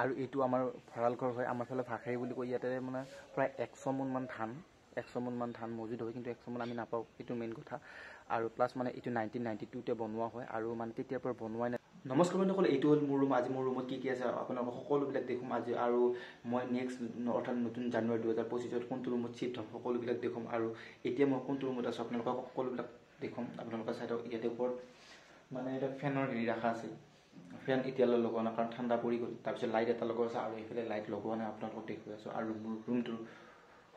আৰু এইটো আমাৰ ভঁৰাল ঘৰ হয় আমাৰ ফালে ভাষাৰী বুলি কয় ইয়াতে মানে প্ৰায় 100 মোনমান ধান মজুদ হয় কিন্তু 100 মোন আমি নাপাওঁ এইটো মেইন কথা আৰু প্লাছ মানে এইটো 1992তে বনোৱা হয় আৰু মানে তেতিয়াৰ পৰা বনোৱাই নাই নমস্কাৰ বন্ধুসকল এইটো হ'ল মোৰ ৰুম আজি মোৰ ৰুমত কি আছে আপোনালোকক সকলোবিলাক দেখুৱাম আজি আৰু মই নেক্সট অৰ্থাৎ নতুন জানুৱাৰী 2025ত কোনটো ৰুমত চিফ্ট হ'ম সকলোবিলাক দেখুৱাম আৰু এতিয়া মই কোনটো ৰুমত আছোঁ আপোনালোকক সকলোবিলাক দেখুৱাম আপোনালোকৰ চাইডত ইয়াতে ওপৰত মানে এটা ফেনৰ হেৰি ৰাখা আছে ফেন এতিয়ালৈ লগোৱা নাই কাৰণ ঠাণ্ডা পৰি গ'ল তাৰপিছত লাইট এটা লগোৱা আছে আৰু এইফালে লাইট লগোৱা নাই আপোনালোকক দেখুৱাই আছোঁ আৰু মোৰ ৰুমটোৰ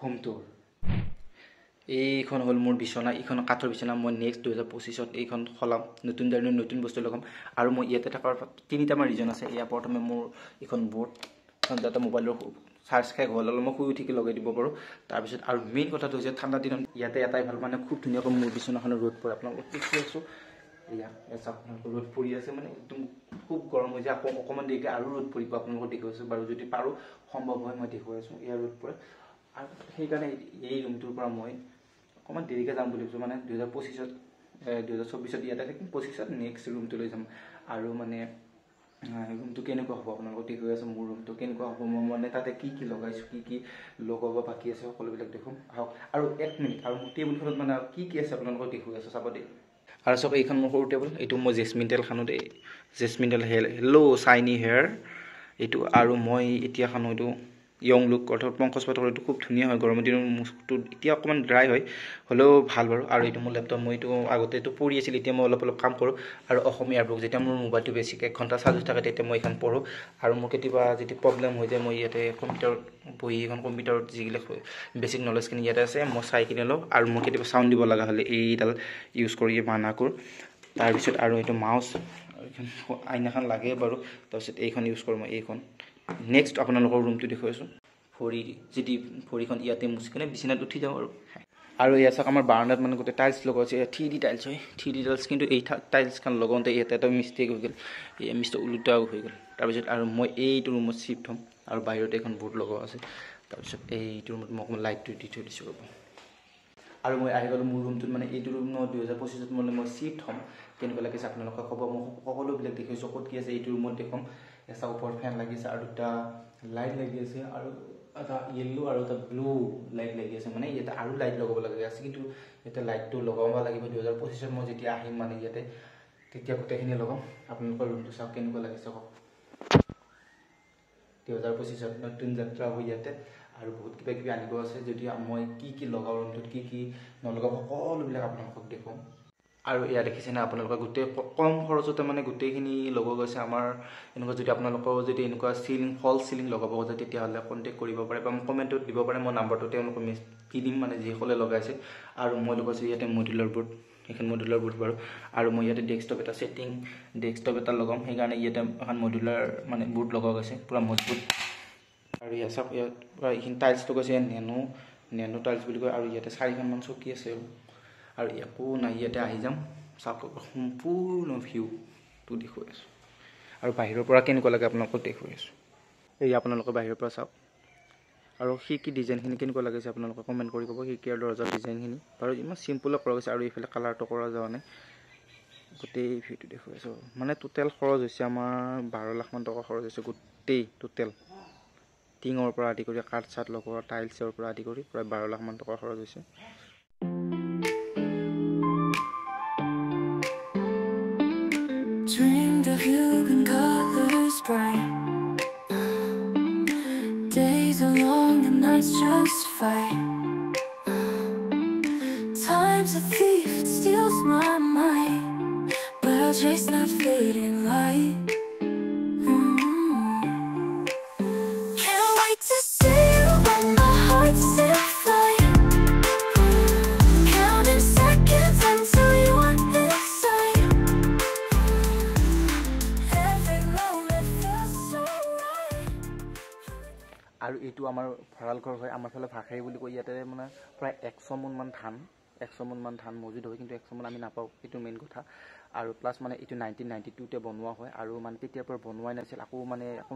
হোম টুৰ এইখন হ'ল মোৰ বিছনা এইখন কাঠৰ বিছনা মই নেক্সট 2025ত এইখন সলাম নতুন জানুৱাৰী নতুন বস্তু লগাম আৰু মই ইয়াতে থকাৰ তিনিটামান ৰিজন আছে ইয়াৰ প্ৰথমে মোৰ এইখন বৰ্ড যাতে মোবাইলৰ চাৰ্জ শেষ হ'ল অলপ মই শুই উঠিকে লগাই দিব পাৰোঁ তাৰপিছত আৰু মেইন কথাটো হৈছে ঠাণ্ডা দিনত ইয়াতে এটাই ভাল মানে খুব ধুনীয়াকৈ মোৰ বিছনাখনৰ ৰ'দ পৰে আপোনালোকক দেখি আছোঁ এয়া আপোনালোকৰ ৰ'দ পৰি আছে মানে একদম খুব গৰম হৈছে আকৌ অকণমান দেৰিকৈ আৰু ৰ'দ পৰিব আপোনালোকক দেখুৱাই আছোঁ বাৰু যদি পাৰোঁ সম্ভৱ হয় মই দেখুৱাই আছোঁ ইয়াৰ ৰ'দ পৰে আৰু সেইকাৰণে এই ৰুমটোৰ পৰা মই অকণমান দেৰিকৈ যাম বুলি ভাবিছোঁ মানে 2024ত ইয়াতে থাকিম 25ত নেক্সট ৰুমটো লৈ যাম আৰু মানে ৰুমটো কেনেকুৱা হ'ব আপোনালোকক দেখুৱাই আছোঁ মোৰ ৰুমটো কেনেকুৱা হ'ব মই মানে তাতে কি লগাইছোঁ কি লগাব বাকী আছে সকলোবিলাক দেখুৱাম আহক আৰু 1 মিনিট আৰু মোৰ টেবুলখনত মানে কি আছে আপোনালোকক দেখুৱাই আছোঁ চাব দেই আৰু চব এইখন মোৰ সৰু টেবুল এইটো মই জেচমিন তেল খানো দেই জেচমিন তেল হেল্ল' চাইনি হেয়াৰ এইটো আৰু মই এতিয়া খানো এইটো য়ং লুক অৰ্থাৎ পংকজ পাতৰ এইটো খুব ধুনীয়া হয় গৰমৰ দিনৰ মুখটো এতিয়া অকণমান ড্ৰাই হয় হ'লেও ভাল বাৰু আৰু এইটো মোৰ লেপটপ মই এইটো আগতে এইটো পঢ়ি আছিল এতিয়া মই অলপ কাম কৰোঁ আৰু অসমীয়াৰ বুক যেতিয়া মোৰ মোবাইলটো বেছিকৈ 1 ঘণ্টা চাৰ্জ থাকে তেতিয়া মই এইখন পঢ়োঁ আৰু মোৰ কেতিয়াবা যদি প্ৰব্লেম হৈ যায় মই ইয়াতে কম্পিউটাৰত বহি এখন কম্পিউটাৰত যিবিলাক বেছিক নলেজখিনি ইয়াতে আছে মই চাই কিনে লওঁ আৰু মই কেতিয়াবা চাউণ্ড দিব লগা হ'লে এইডাল ইউজ কৰি মানা কৰোঁ তাৰপিছত আৰু এইটো মাউচ এইখন আইনাখন লাগে বাৰু তাৰপিছত এইখন ইউজ কৰোঁ মই এইখন নেক্সট আপোনালোকৰ ৰুমটো দেখুৱাইছোঁ ভৰিখন ইয়াতে মুচি কিনে বিচনাত উঠি যাওঁ আৰু ইয়াত চাওক আমাৰ বাৰাণ্ডাত মানে গোটেই টাইলছ লগোৱা আছে 3D টাইলছ হয় 3D টাইলছ কিন্তু এই টাইলছখন লগাওঁতে ইয়াতে এটা মিষ্টেক হৈ গ'ল এই মিষ্টেক ওলোটাও হৈ গ'ল তাৰপিছত আৰু মই এইটো ৰুমত চিফ্ট হ'ম আৰু বাহিৰত এখন বৰ্ড লগোৱা আছে তাৰপিছত এইটো ৰুমত মই অকণমান লাইটটো দি থৈ দিছোঁ ৰ'ব আৰু মই আহি গ'লোঁ মোৰ ৰুমটোত মানে এইটো ৰুম 2025ত মানে মই চিফ্ট হ'ম কেনেকুৱা লাগিছে আপোনালোকক ক'ব মই সকলোবিলাক দেখিছোঁ ক'ত কি আছে এইটো ৰুমত দেখুৱাম এটা ওপৰত ফেন লাগিছে আৰু দুটা লাইট লাগি আছে আৰু এটা য়েল্লো আৰু এটা ব্লু লাইট লাগি আছে মানে ইয়াতে আৰু লাইট লগাব লগা আছে কিন্তু ইয়াতে লাইটটো লগাব লাগিব 2025ত মই যেতিয়া আহিম মানে ইয়াতে তেতিয়া গোটেইখিনি লগাম আপোনালোকৰ ৰুমটো চাওক কেনেকুৱা লাগিছে কওক 2025ত নতুন যাত্ৰা হৈ ইয়াতে আৰু বহুত কিবা আনিব আছে যদি মই কি লগাওঁ ৰুমটোত কি নলগাওঁ সকলোবিলাক আপোনালোকক দেখুৱাম আৰু এয়া দেখিছেনে আপোনালোকে গোটেই কম খৰচতে মানে গোটেইখিনি লগোৱা গৈছে আমাৰ এনেকুৱা যদি আপোনালোকৰ যদি এনেকুৱা ফল চিলিং লগাব খোজে তেতিয়াহ'লে কণ্টেক্ট কৰিব পাৰে বা কমেণ্টত দিব পাৰে মই নাম্বাৰটো তেওঁলোকক দি দিম মানে যিসকলে লগাইছে আৰু মই লগাইছোঁ ইয়াতে মডুলাৰ বৰ্ড এইখন মডুলাৰ বৰ্ড বাৰু আৰু মই ইয়াতে ডেস্কটপ এটা লগাম সেইকাৰণে ইয়াতে এখন মডুলাৰ মানে বৰ্ড লগোৱা গৈছে পূৰা মজবুত আৰু ইয়াত চাওক ইয়াত পূৰা এইখিনি টাইলছ লগাইছে নেনো টাইলছ বুলি কয় আৰু ইয়াতে 4খনমান চকী আছে আৰু একো নাই ইয়াতে আহি যাম চাওক সম্পূৰ্ণ ভিউটো দেখুৱাই আছোঁ আৰু বাহিৰৰ পৰা কেনেকুৱা লাগে আপোনালোকক দেখুৱাই আছোঁ এই আপোনালোকে বাহিৰৰ পৰা চাওক আৰু কি ডিজাইনখিনি কেনেকুৱা লাগিছে আপোনালোকে কমেণ্ট কৰি ক'ব আৰু দৰজাৰ ডিজাইনখিনি বাৰু ইমান চিম্পুলত কৰা গৈছে আৰু এইফালে কালাৰটো কৰা যোৱা নাই গোটেই ভিউটো দেখুৱাই আছোঁ মানে টোটেল খৰচ হৈছে আমাৰ 12 লাখমান টকা খৰচ হৈছে গোটেই টোটেল টিঙৰ পৰা আদি কৰি কাঠ চাঠ লগোৱা টাইলছৰ পৰা আদি কৰি প্ৰায় 12 লাখমান টকা খৰচ হৈছে Dreamed of you in colors bright. Days are long and nights just fight. Time's a thief, it steals my mind, but I'll chase that fading light. Can't wait to see you when my heart's set flight. Counting seconds until you want this sight. আৰু এইটো আমাৰ ভঁৰাল ঘৰ হয় আমাৰ ফালে ভাষাৰী বুলি কয় ইয়াতে মানে প্ৰায় 100 মোনমান ধান মজুদ হয় কিন্তু 100 মোন আমি নাপাওঁ এইটো মেইন কথা আৰু প্লাছ মানে এইটো 1992তে বনোৱা হয় আৰু মানে তেতিয়াৰ পৰা বনোৱাই নাছিল আকৌ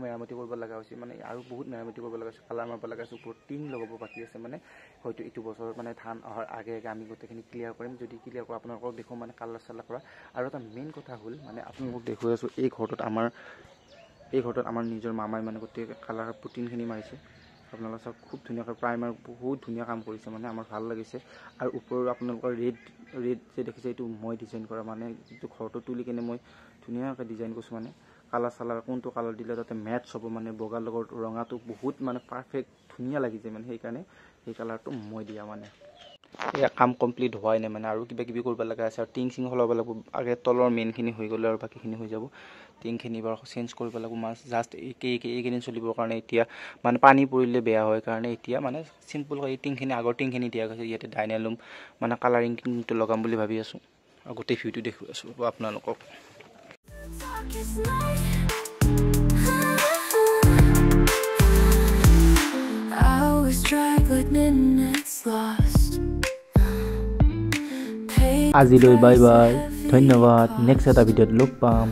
মেৰামতি কৰিব লগা হৈছিল মানে আৰু বহুত মেৰামতি কৰিব লগা হৈছিল কালাৰ মাৰিব লগা আছিল ওপৰত টিং লগাব বাকী আছে মানে হয়তো এইটো বছৰ মানে ধান অহাৰ আগে আমি গোটেইখিনি ক্লিয়াৰ কৰিম যদি ক্লিয়াৰ কৰা আপোনালোকক দেখোঁ মানে কালাৰ চালাৰ কৰা আৰু এটা মেইন কথা হ'ল মানে আপোনালোকক দেখুৱাই আছোঁ এই ঘৰটোত আমাৰ এই ঘৰটোত আমাৰ নিজৰ মামাই মানে গোটেই কালাৰ পুটিনখিনি মাৰিছে আপোনালোকে চাওক খুব ধুনীয়াকৈ প্ৰাইমাৰ বহুত ধুনীয়া কাম কৰিছে মানে আমাৰ ভাল লাগিছে আৰু ওপৰৰ আপোনালোকৰ ৰেড যে দেখিছে এইটো মই ডিজাইন কৰা মানে এইটো ঘৰটো তুলি কিনে মই ধুনীয়াকৈ ডিজাইন কৰিছোঁ মানে কালাৰ চালাৰ কোনটো কালাৰ দিলে তাতে মেটচ হ'ব মানে বগাৰ লগত ৰঙাটো বহুত মানে পাৰফেক্ট ধুনীয়া লাগিছে মানে সেইকাৰণে সেই কালাৰটো মই দিয়া মানে এয়া কাম কমপ্লিট হোৱাই নাই মানে আৰু কিবা কিবি কৰিব লগা আছে আৰু টিং চিং সলাব লাগিব আগে তলৰ মেইনখিনি হৈ গ'লে আৰু বাকীখিনি হৈ যাব টিংখিনি বাৰু চেঞ্জ কৰিব লাগিব মাছ জাষ্ট এইকেইদিন চলিবৰ কাৰণে এতিয়া মানে পানী পৰিলে বেয়া হয় কাৰণে এতিয়া মানে চিম্পুলকৈ এই টিংখিনি আগৰ টিংখিনি দিয়া গৈছে ইয়াতে ডাইনিং ৰুম মানে কালাৰিংটো লগাম বুলি ভাবি আছোঁ আৰু গোটেই ভিউটো দেখুৱাই আছোঁ আপোনালোকক darkest night. Hours drag like minutes lost. আজিলৈ বাই বাই ধন্যবাদ নেক্সট এটা ভিডিঅ'ত লগ পাম